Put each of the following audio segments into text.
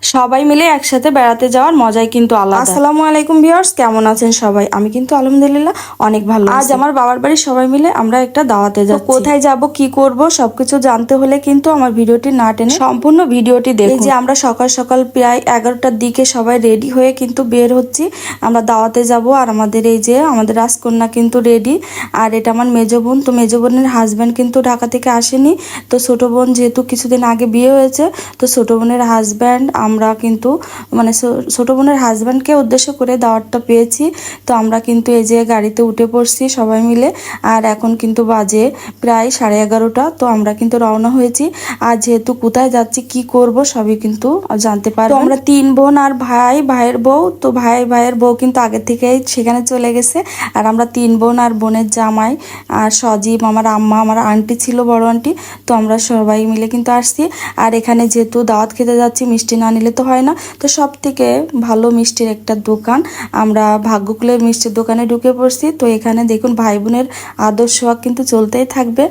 সবাই মিলে একসাথে বেড়াতে যাওয়ার মজাই কিন্তু আলাদা। আসসালামু আলাইকুম ভিউয়ার্স, কেমন আছেন সবাই? আমি কিন্তু আলহামদুলিল্লাহ অনেক ভালো আছি। আজ আমার বাবার বাড়ির সবাই মিলে আমরা একটা দাওয়াতে যাচ্ছি। কোথায় যাব, কি করব, সবকিছু জানতে হলে কিন্তু আমার ভিডিওটি না টেনে সম্পূর্ণ ভিডিওটি দেখুন। এই যে আমরা সকাল সকাল প্রায় 11টার দিকে সবাই রেডি হয়ে কিন্তু বের হচ্ছি, আমরা দাওয়াতে যাব। আর আমাদের এই যে আমাদের রাজকন্যা কিন্তু রেডি। আর এটা আমার মেজো বোন, তো মেজো বোনের হাজব্যান্ড কিন্তু ঢাকা থেকে আসেনি, তো ছোট বোন যেহেতু কিছুদিন আগে বিয়ে হয়েছে, তো ছোট বোনের হাজব্যান্ড আমরা কিন্তু মানে ছোট বোনের হাজব্যান্ডকে উদ্দেশ্য করে দাওয়াতটা পেয়েছি। তো আমরা কিন্তু এই যে গাড়িতে উঠে পড়ছি সবাই মিলে। আর এখন কিন্তু বাজে প্রায় 11:30। তো আমরা কিন্তু রওনা হয়েছি। আর যেহেতু কোথায় যাচ্ছি, কি করব, সবই কিন্তু জানতে পারবো। আমরা 3 বোন আর ভাইয়ের বউ। তো ভাইয়ের বউ কিন্তু আগে থেকেই সেখানে চলে গেছে। আর আমরা 3 বোন আর বোনের জামাই আর সজীব, আমার আম্মা, আমার আন্টি ছিল, বড় আন্টি। তো আমরা সবাই মিলে কিন্তু আসছি। আর এখানে যেহেতু দাওয়াত খেতে যাচ্ছি, মিষ্টি না নিলে তো হয় না। তো সব থেকে ভালো মিষ্টির একটা দোকান, আমরা ভাগ্যকুলের মিষ্টির দোকানে ঢুকে পড়ছি। তো এখানে দেখুন ভাই বোনের আদর্শ কিন্তু চলতেই থাকবে।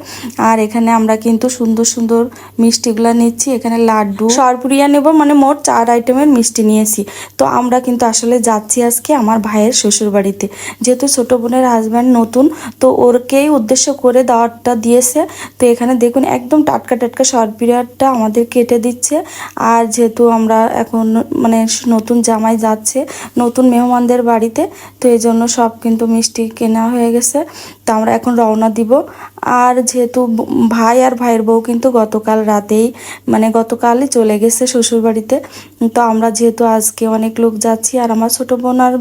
আর এখানে আমরা কিন্তু সুন্দর সুন্দর মিষ্টিগুলা নিচ্ছি। এখানে লাড্ডু, সরপুরিয়া নেব, মানে মোট 4 আইটেমের মিষ্টি নিয়েছি। তো আমরা কিন্তু আসলে যাচ্ছি আজকে আমার ভাইয়ের শ্বশুর বাড়িতে। যেহেতু ছোট বোনের হাজব্যান্ড নতুন, তো ওরকেই উদ্দেশ্য করে দাওয়াতটা দিয়েছে। তো এখানে দেখুন একদম টাটকা টাটকা সরপুরিয়াটা আমাদের কেটে দিচ্ছে। আর যেহেতু আমরা এখন মানে নতুন জামাই যাচ্ছে নতুন মেহমানদের বাড়িতে, তো এই জন্য সব কিন্তু মিষ্টি কেনা হয়ে গেছে। তো আমরা এখন রওনা দিব। আর যেহেতু ভাই আর ভাইয়ের বউ কিন্তু গতকালই চলে গেছে শ্বশুর বাড়িতে। তো আমরা যেহেতু আজকে অনেক লোক যাচ্ছি, আর আমার ছোট বোন আর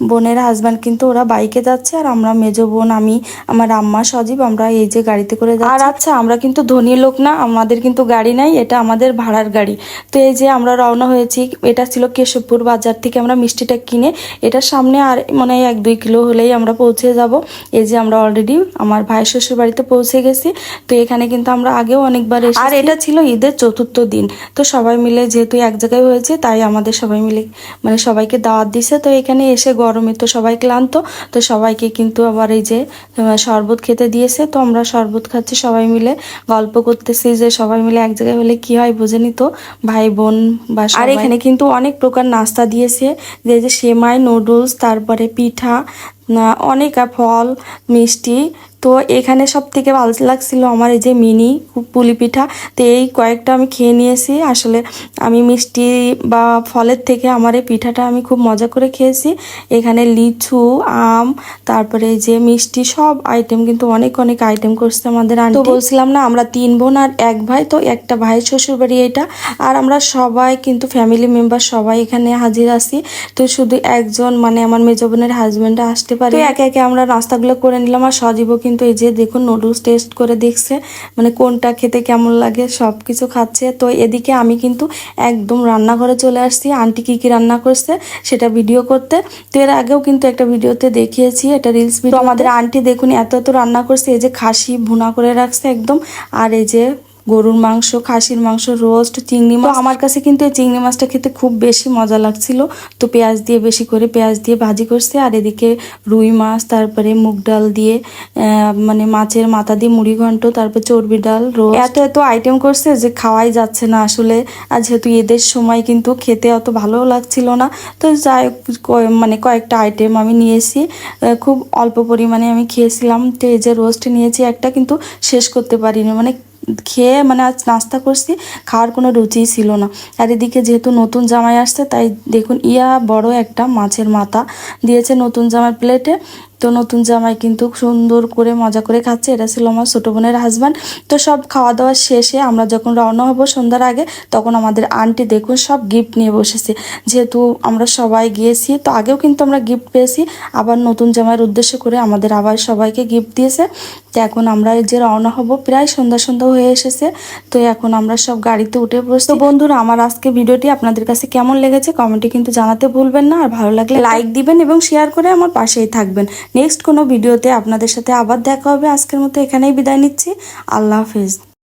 বোনের হাজব্যান্ড কিন্তু ওরা বাইকে যাচ্ছে, আর আমরা মেজো বোন, আমি, আমার আম্মা, সজীব, আমরা এই যে গাড়িতে করে যাচ্ছি। আর আচ্ছা, আমরা কিন্তু ধনী লোক না, আমাদের কিন্তু গাড়ি নাই, এটা আমাদের ভাড়ার গাড়ি। তো এই যে আমরা রওনা হয়েছি। এটা ছিল কেশবপুর বাজার থেকে আমরা মিষ্টিটা কিনে, এটার সামনে আর মনে হয় 1-2 কিলো হলেই আমরা পৌঁছে যাব। এই যে আমরা অলরেডি আমার ভাই শ্বশুর বাড়িতে পৌঁছে গেছি। তো এখানে কিন্তু আমরা আগেও অনেকবার এসেছি। আর এটা ছিল ঈদের 4র্থ দিন। তো সবাই মিলে যেহেতু এক জায়গায় হয়েছে, তাই আমাদের সবাই মিলে মানে সবাইকে দাওয়াত দিছে। তো এখানে এসে গরমে তো সবাই ক্লান্ত, তো সবাইকে কিন্তু আবার এই যে শরবত খেতে দিয়েছে। তো আমরা শরবত খাচ্ছি সবাই মিলে, গল্প করতেছি যে সবাই মিলে এক জায়গায় হলে কি হয় বুঝেনি তো, ভাই বোন বা। আর এখানে কিন্তু অনেক প্রকার নাস্তা দিয়েছে, যে সেমাই, নুডলস, তারপরে পিঠা, অনেক ফল, মিষ্টি। তো এখানে সব থেকে ভালো লাগছিল আমার এই যে মিনি পুলি পিঠা। তো এই কয়েকটা আমি খেয়ে নিয়েছি। আসলে আমি মিষ্টি বা ফলের থেকে আমার এই পিঠাটা আমি খুব মজা করে খেয়েছি। এখানে লিচু, আম, তারপরে এই যে মিষ্টি, সব আইটেম কিন্তু অনেক অনেক আইটেম করছে আমাদের আন্টি। তো বলছিলাম না আমরা 3 বোন আর 1 ভাই, তো একটা ভাইয়ের শ্বশুর বাড়ি এটা। আর আমরা সবাই কিন্তু ফ্যামিলি মেম্বার সবাই এখানে হাজির আছি। তো শুধু একজন মানে আমার মেজো বোনের হাজবেন্ডটা আসতে পারে। একে একে আমরা নাস্তাগুলো করে নিলাম। আর সজীবও কিন্তু এই যে দেখুন নুডলস টেস্ট করে দেখছে, মানে কোনটা খেতে কেমন লাগে সব কিছু খাচ্ছে। তো এদিকে আমি কিন্তু একদম রান্নাঘরে চলে আসছি, আন্টি কি কি রান্না করছে সেটা ভিডিও করতে। তো এর আগেও কিন্তু একটা ভিডিওতে দেখিয়েছি, এটা রিলস ভিডিও। আমাদের আন্টি দেখুন এত এত রান্না করছে। এই যে খাসি ভুনা করে রাখছে একদম, আর এই যে গরুর মাংস, খাসির মাংস, রোস্ট, চিংড়ি মাছ। আমার কাছে কিন্তু এই চিংড়ি মাছটা খেতে খুব বেশি মজা লাগছিল। তো পেঁয়াজ দিয়ে, বেশি করে পেঁয়াজ দিয়ে ভাজি করছে। আর এদিকে রুই মাছ, তারপরে মুগ ডাল দিয়ে মানে মাছের মাথা দিয়ে মুড়ি ঘন্ট, তারপর চর্বি ডাল, রোস্ট, এত এত আইটেম করছে যে খাওয়াই যাচ্ছে না আসলে। আর যেহেতু ঈদের সময় কিন্তু খেতে অত ভালোও লাগছিল না, তো যাই মানে কয়েকটা আইটেম আমি নিয়েছি, খুব অল্প পরিমাণে আমি খেয়েছিলাম। তো এই যে রোস্ট নিয়েছি একটা, কিন্তু শেষ করতে পারিনি, মানে খেয়ে মানে আজ নাস্তা করছি, খাওয়ার কোনো রুচিই ছিল না। আর এদিকে যেহেতু নতুন জামাই আসছে, তাই দেখুন বড় একটা মাছের মাথা দিয়েছে নতুন জামাই প্লেটে। তো নতুন জামাই কিন্তু সুন্দর করে মজা করে খাচ্ছে। এটা ছিল আমার ছোটো বোনের হাজব্যান্ড। তো সব খাওয়া দাওয়া শেষে আমরা যখন রওনা হব সন্ধ্যার আগে, তখন আমাদের আন্টি দেখুন সব গিফট নিয়ে বসেছে। যেহেতু আমরা সবাই গিয়েছি, তো আগেও কিন্তু আমরা গিফট পেয়েছি, আবার নতুন জামাইয়ের উদ্দেশ্য করে আমাদের আবার সবাইকে গিফট দিয়েছে। তো এখন আমরা যে রওনা হব, প্রায় সন্ধ্যা হয়ে এসেছে। তো এখন আমরা সব গাড়িতে উঠে পড়ছি। তো বন্ধুরা, আমার আজকে ভিডিওটি আপনাদের কাছে কেমন লেগেছে কমেন্টে কিন্তু জানাতে ভুলবেন না। আর ভালো লাগলে লাইক দিবেন এবং শেয়ার করে আমার পাশেই থাকবেন। নেক্সট কোনো ভিডিওতে আপনাদের সাথে আবার দেখা হবে। আজকের মতো এখানেই বিদায় নিচ্ছি। আল্লাহ হাফেজ।